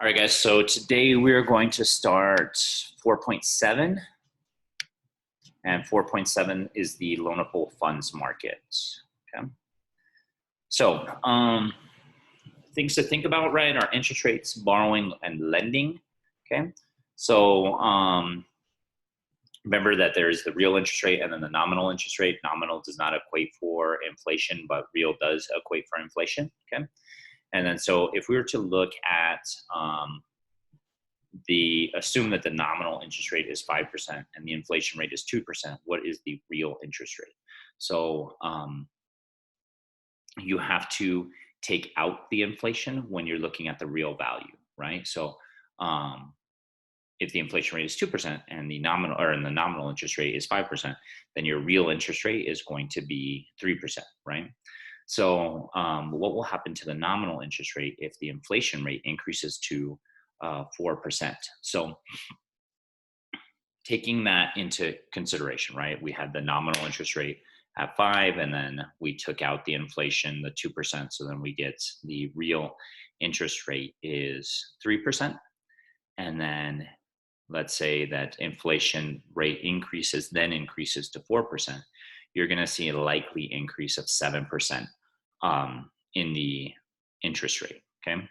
All right, guys, so today we're going to start 4.7, and 4.7 is the loanable funds market, okay? So things to think about, right, are interest rates, borrowing, and lending, okay? So remember that there's the real interest rate and then the nominal interest rate. Nominal does not equate for inflation, but real does equate for inflation, okay? And then so if we were to look at assume that the nominal interest rate is 5% and the inflation rate is 2%, what is the real interest rate? So you have to take out the inflation when you're looking at the real value, right? So if the inflation rate is 2% and the nominal interest rate is 5%, then your real interest rate is going to be 3%, right? So what will happen to the nominal interest rate if the inflation rate increases to 4%? So taking that into consideration, right? We had the nominal interest rate at 5, and then we took out the inflation, the 2%. So then we get the real interest rate is 3%. And then let's say that inflation rate increases to 4%. You're going to see a likely increase of 7% in the interest rate, okay?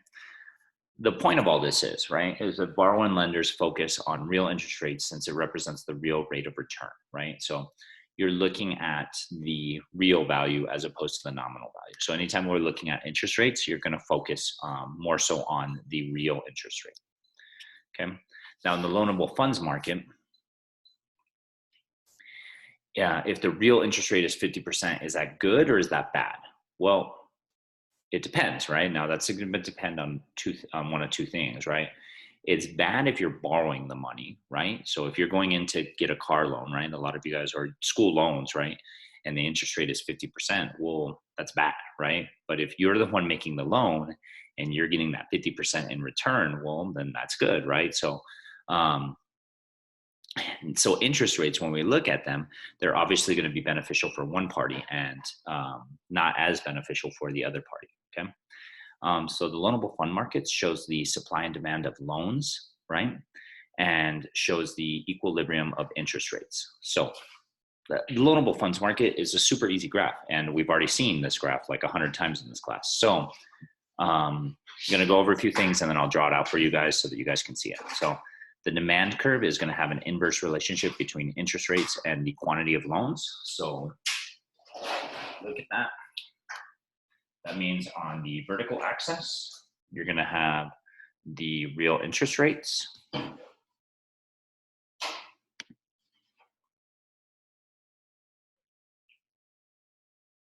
The point of all this is, right, is that borrower and lenders focus on real interest rates since it represents the real rate of return, right? So you're looking at the real value as opposed to the nominal value. So anytime we're looking at interest rates, you're going to focus more so on the real interest rate, okay? Now in the loanable funds market, if the real interest rate is 50%, is that good or is that bad? Well, it depends, right? Now that's going to depend on one of two things, right? It's bad if you're borrowing the money, right? So if you're going in to get a car loan, right? A lot of you guys are school loans, right? And the interest rate is 50%, well, that's bad, right? But if you're the one making the loan and you're getting that 50% in return, well, then that's good, right? So interest rates, when we look at them, they're obviously going to be beneficial for one party and not as beneficial for the other party, okay? So the loanable fund market shows the supply and demand of loans, right? And shows the equilibrium of interest rates. So the loanable funds market is a super easy graph, and we've already seen this graph like 100 times in this class. So I'm going to go over a few things and then I'll draw it out for you guys so that you guys can see it. So the demand curve is going to have an inverse relationship between interest rates and the quantity of loans. So look at that. That means on the vertical axis, you're going to have the real interest rates.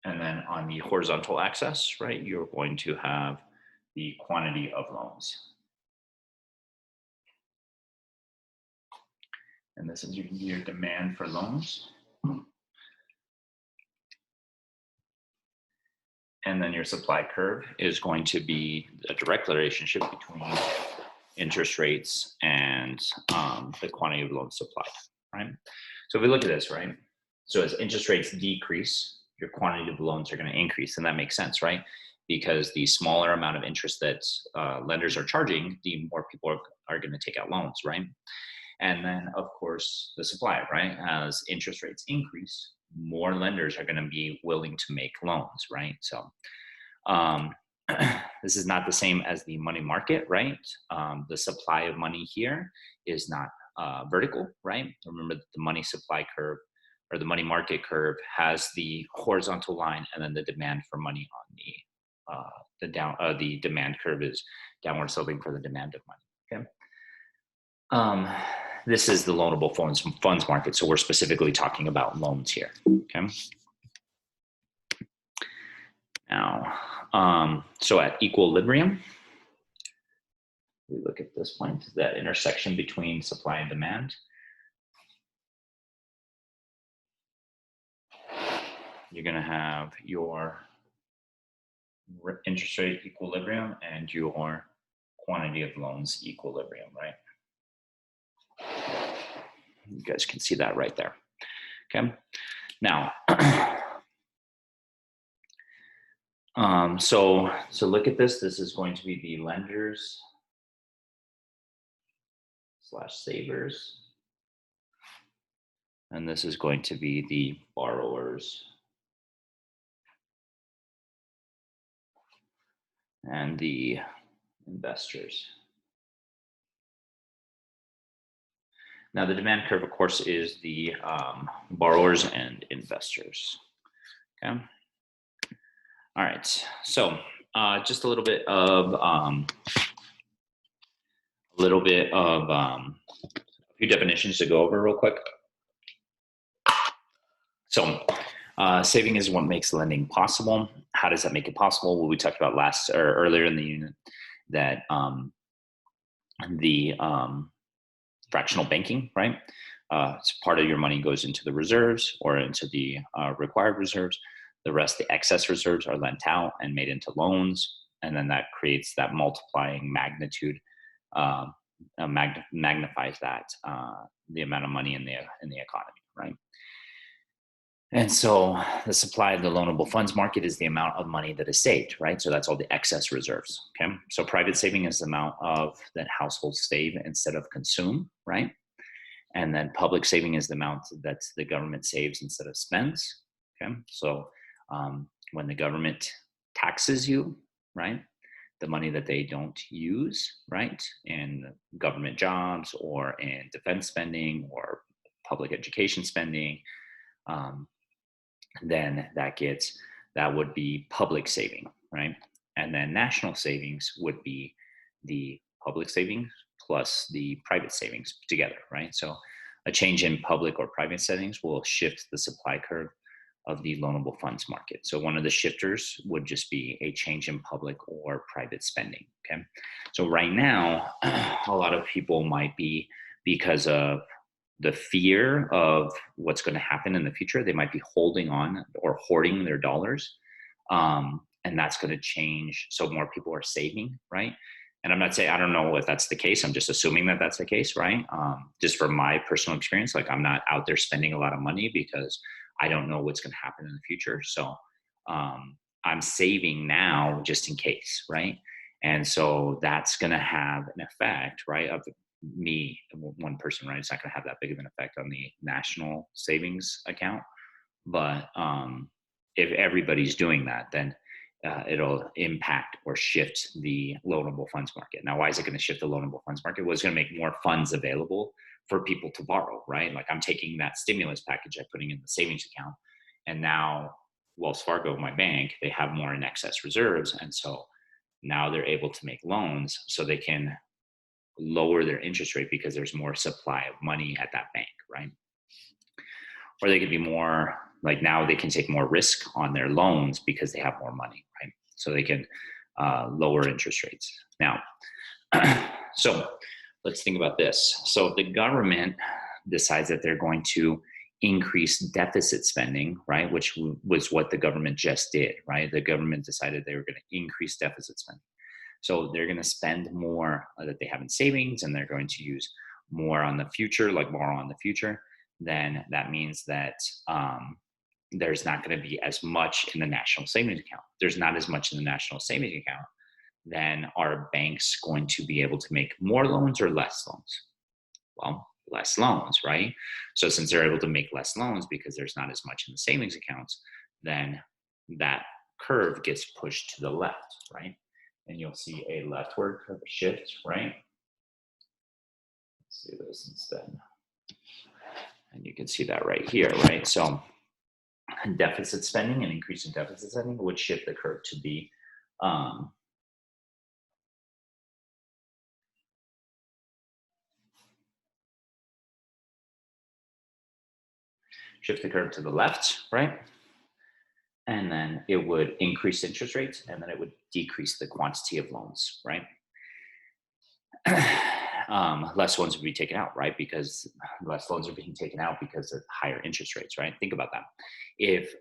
And then on the horizontal axis, right, you're going to have the quantity of loans. And this is your demand for loans. And then your supply curve is going to be a direct relationship between interest rates and the quantity of loans supplied, right? So if we look at this, right? So as interest rates decrease, your quantity of loans are going to increase. And that makes sense, right? Because the smaller amount of interest that lenders are charging, the more people are going to take out loans, right? And then, of course, the supply, right? As interest rates increase, more lenders are going to be willing to make loans, right? So this is not the same as the money market, right? The supply of money here is not vertical, right? Remember that the money supply curve or the money market curve has the horizontal line, and then the demand for money on the demand curve is downward sloping for the demand of money, okay? This is the loanable funds market, so we're specifically talking about loans here, okay? Now, so at equilibrium, we look at this point, that intersection between supply and demand. You're gonna have your interest rate equilibrium and your quantity of loans equilibrium, right? You guys can see that right there, okay? Now, so look at this. This is going to be the lenders /savers. And this is going to be the borrowers and the investors. Now, the demand curve, of course, is the borrowers and investors. Okay. All right. So, just a few definitions to go over real quick. So, saving is what makes lending possible. How does that make it possible? Well, we talked about earlier in the unit that the fractional banking, right? Part of your money goes into the reserves or into the required reserves. The rest, the excess reserves, are lent out and made into loans, and then that creates that multiplying magnitude, magnifies that the amount of money in the economy, right? And so the supply of the loanable funds market is the amount of money that is saved, right? So that's all the excess reserves, okay? So private saving is the amount of that households save instead of consume, right? And then public saving is the amount that the government saves instead of spends, okay? So when the government taxes you, right, the money that they don't use, right, in government jobs or in defense spending or public education spending, then that would be public saving, right? And then national savings would be the public savings plus the private savings together, right? So a change in public or private savings will shift the supply curve of the loanable funds market. So one of the shifters would just be a change in public or private spending, okay? So right now, a lot of people might be, because of the fear of what's going to happen in the future, they might be holding on or hoarding their dollars. And that's going to change. So more people are saving, right? And I'm not saying, I don't know if that's the case. I'm just assuming that that's the case, right? Just from my personal experience, like I'm not out there spending a lot of money because I don't know what's going to happen in the future. So I'm saving now just in case, right? And so that's going to have an effect, right, of me, one person, right? It's not going to have that big of an effect on the national savings account. But if everybody's doing that, then it'll impact or shift the loanable funds market. Now, why is it going to shift the loanable funds market? Well, it's going to make more funds available for people to borrow, right? Like I'm taking that stimulus package I'm putting in the savings account, and now Wells Fargo, my bank, they have more in excess reserves. And so now they're able to make loans so they can lower their interest rate because there's more supply of money at that bank, right? Or they could be more, like now they can take more risk on their loans because they have more money, right? So they can lower interest rates. Now, so let's think about this. So if the government decides that they're going to increase deficit spending, right, which was what the government just did, right? The government decided they were going to increase deficit spending. So they're going to spend more that they have in savings, and they're going to use more on the future, like borrow on the future. Then that means that there's not going to be as much in the national savings account. There's not as much in the national savings account. Then are banks going to be able to make more loans or less loans? Well, less loans, right? So since they're able to make less loans because there's not as much in the savings accounts, then that curve gets pushed to the left, right? And you'll see a leftward curve shift, right? Let's do this instead. And you can see that right here, right? So deficit spending and increase in deficit spending would shift the curve to be shift the curve to the left, right? And then it would increase interest rates, and then it would decrease the quantity of loans, right? Less loans would be taken out, right? Because less loans are being taken out because of higher interest rates, right? Think about that. If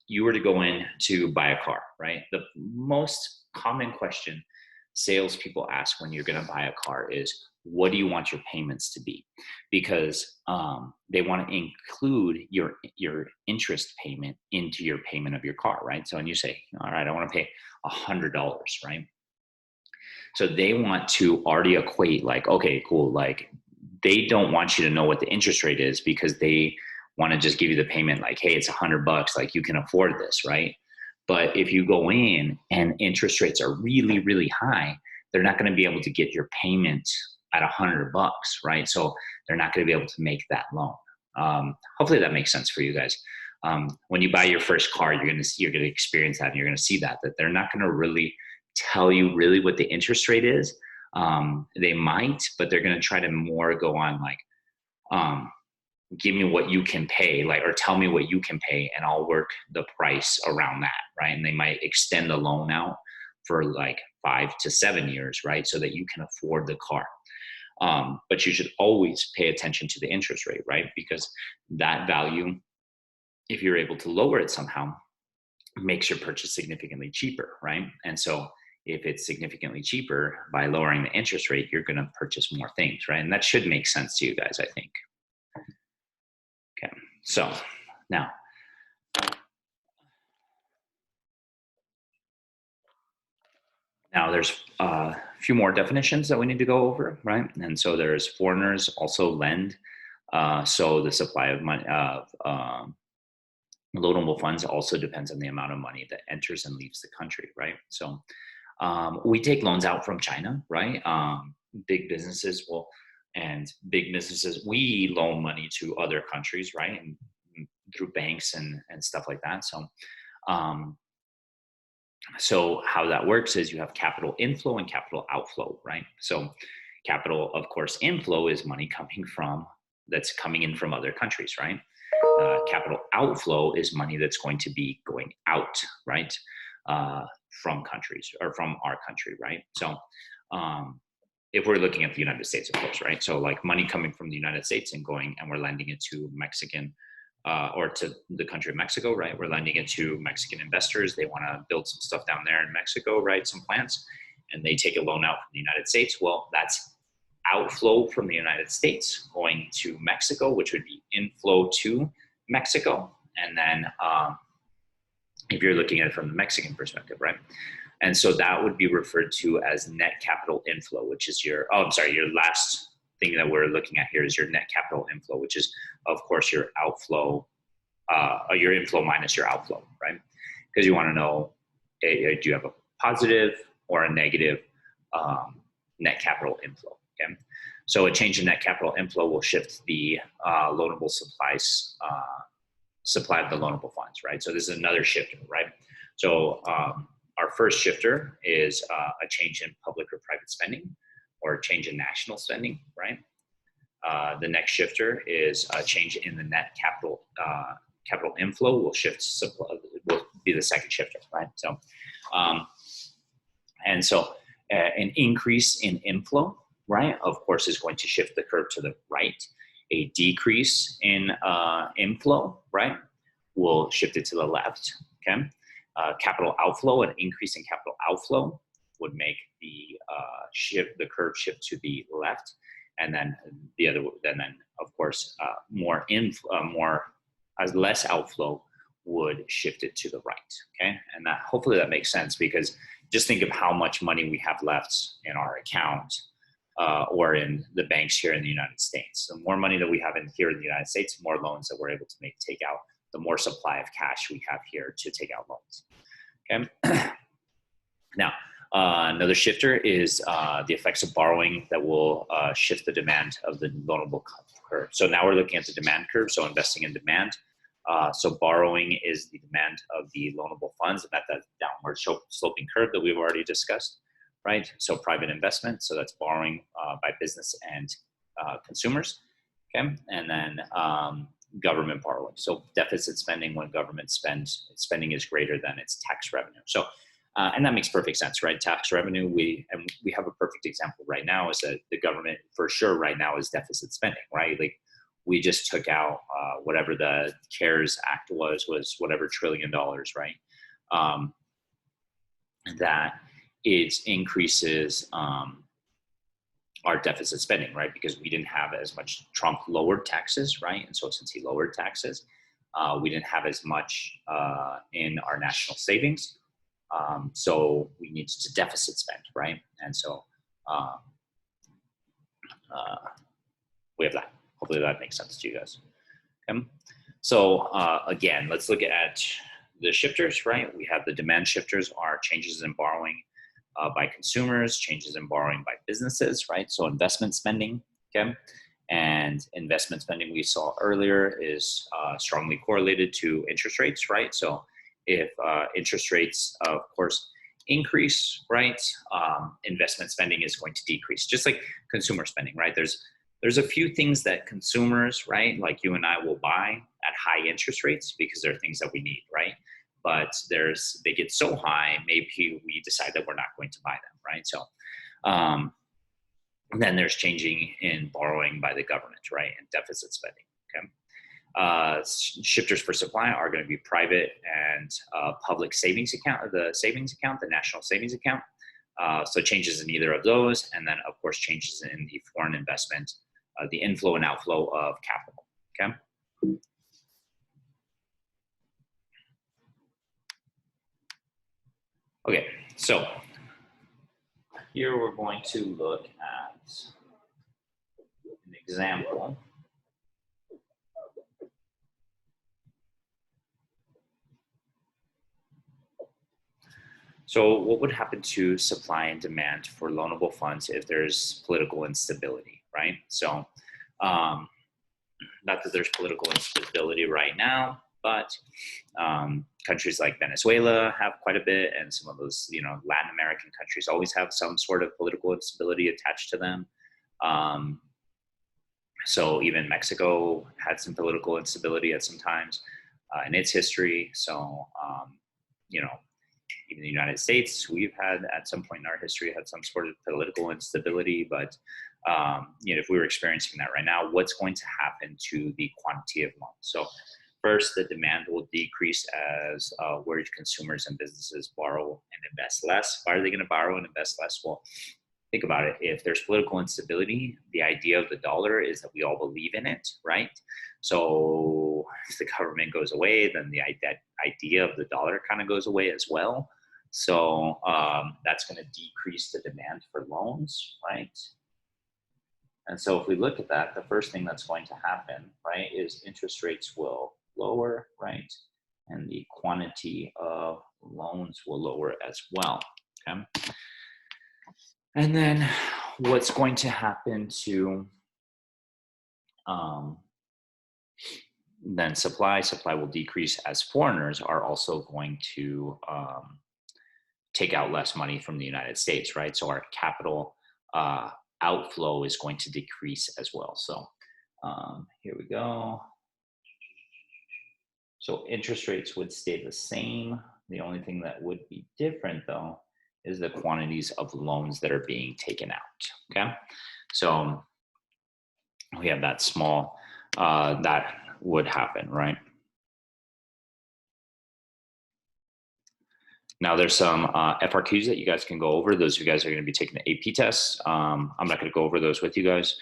you were to go in to buy a car, right? The most common question salespeople ask when you're going to buy a car is, what do you want your payments to be? Because they want to include your interest payment into your payment of your car, right? So when you say, all right, I want to pay $100, right? So they want to already equate like, okay, cool, like they don't want you to know what the interest rate is because they want to just give you the payment like, hey, it's $100, like you can afford this, right? But if you go in and interest rates are really, really high, they're not going to be able to get your payment at $100, right? So they're not going to be able to make that loan. Hopefully that makes sense for you guys. When you buy your first car, you're going to experience that, and you're going to see that they're not going to really tell you really what the interest rate is. They might, but they're going to try to more go on like, give me what you can pay, like, or tell me what you can pay, and I'll work the price around that, right? And they might extend the loan out for like 5 to 7 years, right? So that you can afford the car. But you should always pay attention to the interest rate, right? Because that value, if you're able to lower it somehow, makes your purchase significantly cheaper, right? And so if it's significantly cheaper by lowering the interest rate, you're going to purchase more things, right? And that should make sense to you guys, I think. Okay, so now there's a few more definitions that we need to go over, right? And so there's foreigners also lend. So the supply of money, loanable funds also depends on the amount of money that enters and leaves the country, right? So we take loans out from China, right? Big businesses we loan money to other countries, right? And through banks and stuff like that. So how that works is you have capital inflow and capital outflow, right? So capital, of course, inflow is money that's coming in from other countries, right? Capital outflow is money that's going to be going out, right? From countries or from our country, right? So if we're looking at the United States, of course, right? So like money coming from the United States and we're lending it to Mexican or to the country of Mexico, right? We're lending it to Mexican investors. They want to build some stuff down there in Mexico, right? Some plants, and they take a loan out from the United States. Well, that's outflow from the United States going to Mexico, which would be inflow to Mexico. And then if you're looking at it from the Mexican perspective, right? And so that would be referred to as net capital inflow, which is your last thing that we're looking at here is your net capital inflow, which is, of course, your outflow, your inflow minus your outflow, right? Because you want to know, do you have a positive or a negative net capital inflow, okay? So a change in net capital inflow will shift the loanable supply of the loanable funds, right? So this is another shifter, right? So our first shifter is a change in public or private spending, or a change in national spending, right? The next shifter is a change in the net capital inflow will be the second shifter, right? So, and so an increase in inflow, right, of course, is going to shift the curve to the right. A decrease in inflow, right, will shift it to the left, okay? Capital outflow, an increase in capital outflow would make the curve shift to the left, and then of course less outflow would shift it to the right. Okay, and that hopefully that makes sense, because just think of how much money we have left in our account or in the banks here in the United States. The more money that we have here in the United States, the more loans that we're able to take out, the more supply of cash we have here to take out loans. Okay. Now, another shifter is the effects of borrowing that will shift the demand of the loanable curve. So now we're looking at the demand curve, so investing in demand. So borrowing is the demand of the loanable funds, and that's downward sloping curve that we've already discussed, right? So private investment, so that's borrowing by business and consumers, okay? And then government borrowing. So deficit spending, when government spending is greater than its tax revenue. So, and that makes perfect sense, right? Tax revenue, we have a perfect example right now is that the government for sure right now is deficit spending, right? Like we just took out whatever the CARES Act was whatever $1 trillion, right? That it increases our deficit spending, right? Because we didn't have as much. Trump lowered taxes, right? And so since he lowered taxes, we didn't have as much in our national savings. So we needed to deficit spend, right? And so we have that. Hopefully that makes sense to you guys. Okay. So again, let's look at the shifters, right? We have the demand shifters are changes in borrowing by consumers, changes in borrowing by businesses, right? So investment spending, okay? And investment spending we saw earlier is strongly correlated to interest rates, right? So if interest rates, of course, increase, right, investment spending is going to decrease, just like consumer spending, right? There's a few things that consumers, right, like you and I will buy at high interest rates because they're things that we need, right? But they get so high, maybe we decide that we're not going to buy them, right? So then there's changing in borrowing by the government, right, and deficit spending, okay? Shifters for supply are going to be private and public savings account, the national savings account. So changes in either of those, and then of course changes in the foreign investment, the inflow and outflow of capital, okay? Okay, so here we're going to look at an example. So what would happen to supply and demand for loanable funds if there's political instability, right? So not that there's political instability right now, but countries like Venezuela have quite a bit, and some of those, Latin American countries always have some sort of political instability attached to them. So even Mexico had some political instability at some times in its history. So, even the United States, we've had at some point in our history had some sort of political instability, but if we were experiencing that right now, what's going to happen to the quantity of loans? So first, the demand will decrease as where consumers and businesses borrow and invest less. Why are they going to borrow and invest less? Well, think about it. If there's political instability, the idea of the dollar is that we all believe in it, right? So if the government goes away, then that idea of the dollar kind of goes away as well. So that's going to decrease the demand for loans, right? And so if we look at that, the first thing that's going to happen, right, is interest rates will lower, right? And the quantity of loans will lower as well, okay? And then what's going to happen to then supply will decrease as foreigners are also going to take out less money from the United States, right? So our capital outflow is going to decrease as well. So here we go. So interest rates would stay the same. The only thing that would be different though is the quantities of loans that are being taken out, okay? So we have that small, that would happen, right? Now there's some FRQs that you guys can go over. Those of you guys are going to be taking the AP tests. I'm not going to go over those with you guys,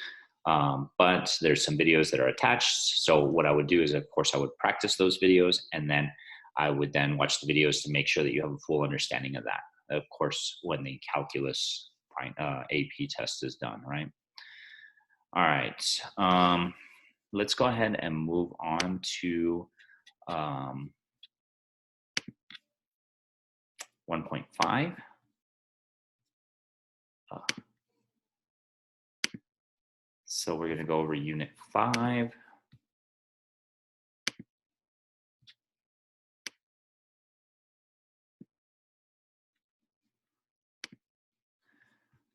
but there's some videos that are attached. So what I would do is, of course, I would practice those videos, and then I would then watch the videos to make sure that you have a full understanding of that. Of course, when the calculus AP test is done, right? All right. Let's go ahead and move on to 1.5. So we're going to go over Unit 5.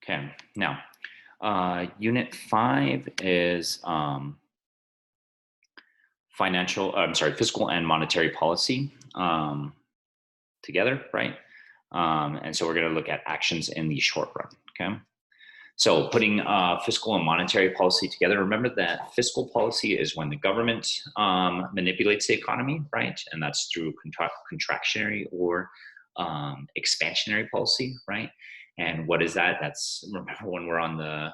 Okay, now Unit 5 is fiscal and monetary policy together, right? And so we're going to look at actions in the short run, okay? So putting fiscal and monetary policy together, remember that fiscal policy is when the government manipulates the economy, right? And that's through contractionary or expansionary policy, right? And what is that? That's, remember, when we're on the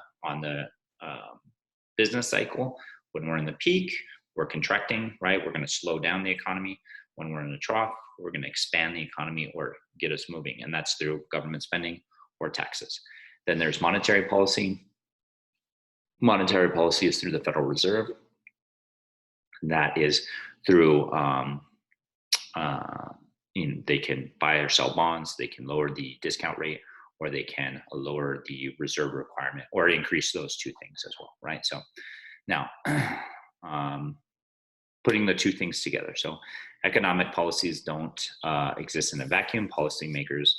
business cycle, when we're in the peak, we're contracting, right? We're going to slow down the economy. When we're in the trough, we're going to expand the economy or get us moving. And that's through government spending or taxes. Then there's monetary policy. Monetary policy is through the Federal Reserve. That is through, they can buy or sell bonds, they can lower the discount rate, or they can lower the reserve requirement or increase those two things as well, right? So now, putting the two things together. So economic policies don't exist in a vacuum. Policymakers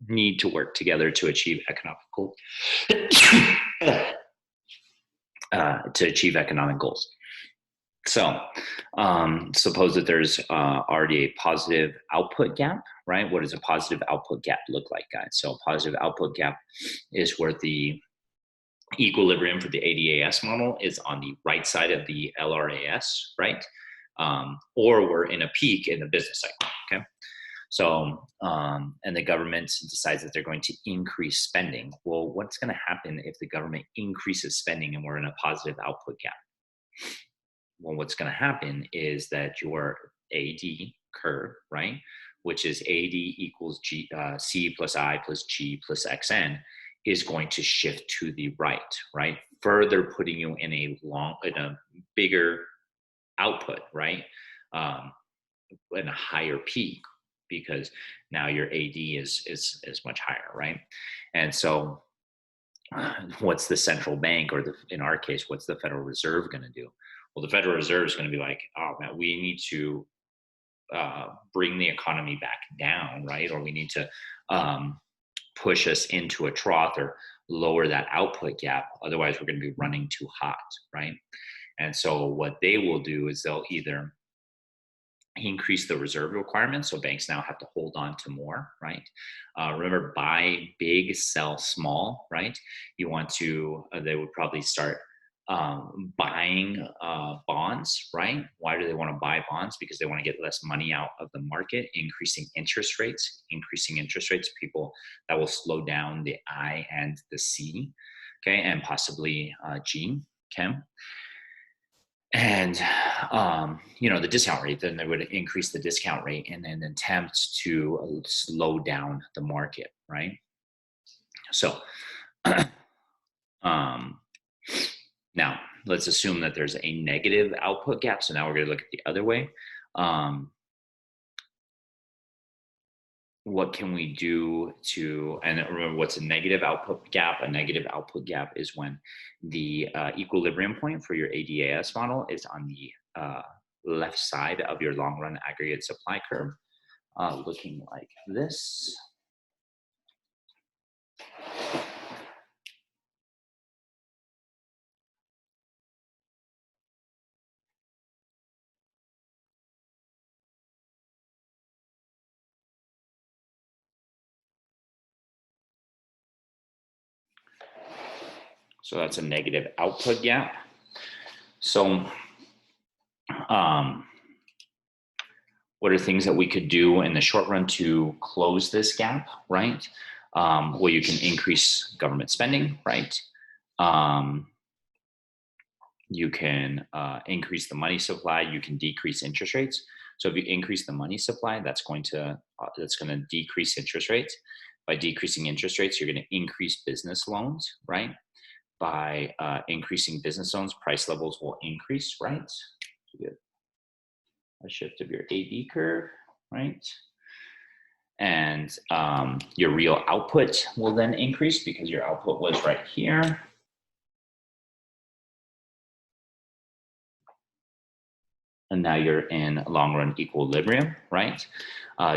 need to work together to achieve economic goals. To achieve economic goals. So suppose that there's already a positive output gap, right? What does a positive output gap look like, guys? So a positive output gap is where the equilibrium for the ADAS model is on the right side of the LRAS, right? Or we're in a peak in the business cycle, okay? So, and the government decides that they're going to increase spending. Well, what's going to happen if the government increases spending and we're in a positive output gap? Well, what's going to happen is that your AD curve, right, which is AD equals G, C plus I plus G plus XN, is going to shift to the right, further putting you in a bigger output, right, in a higher peak, because now your AD is much higher, right? And so what's the central bank, or in our case, what's the Federal Reserve going to do? Well, the Federal Reserve is going to be like, oh man, we need to bring the economy back down, right? Or we need to push us into a trough or lower that output gap. Otherwise, we're going to be running too hot, right? And so what they will do is they'll either increase the reserve requirements, so banks now have to hold on to more, right? Remember, buy big, sell small, right? You want to, they would probably start buying bonds, right? Why do they want to buy bonds? Because they want to get less money out of the market. Increasing interest rates, people, that will slow down the I and the C, okay, and possibly G, okay? And the discount rate, then they would increase the discount rate in an attempt to slow down the market, right? So now let's assume that there's a negative output gap. So now we're going to look at the other way. What can we do to, and remember, what's a negative output gap? A negative output gap is when the equilibrium point for your ADAS model is on the left side of your long run aggregate supply curve, looking like this. So that's a negative output gap. So what are things that we could do in the short run to close this gap, right? Well, you can increase government spending, right? You can increase the money supply. You can decrease interest rates. So if you increase the money supply, that's going to decrease interest rates. By decreasing interest rates, you're going to increase business loans, right? By increasing business loans, price levels will increase, right? So you get a shift of your AD curve, right? And your real output will then increase because your output was right here. And now you're in long run equilibrium, right?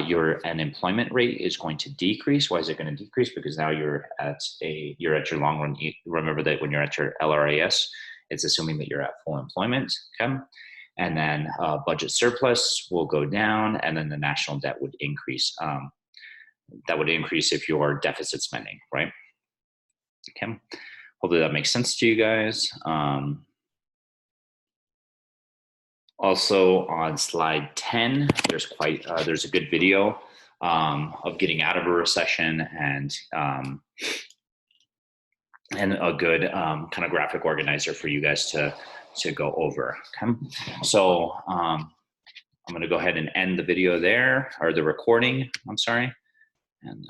Your unemployment rate is going to decrease. Why is it going to decrease? Because now you're at your long run. Remember that when you're at your LRAS, it's assuming that you're at full employment, okay? And then budget surplus will go down, and then the national debt would increase. That would increase if you're deficit spending, right? Okay, hopefully that makes sense to you guys. Also on slide 10, there's a good video of getting out of a recession and a good kind of graphic organizer for you guys to go over. Okay? So I'm going to go ahead and end the video there, or the recording, I'm sorry. And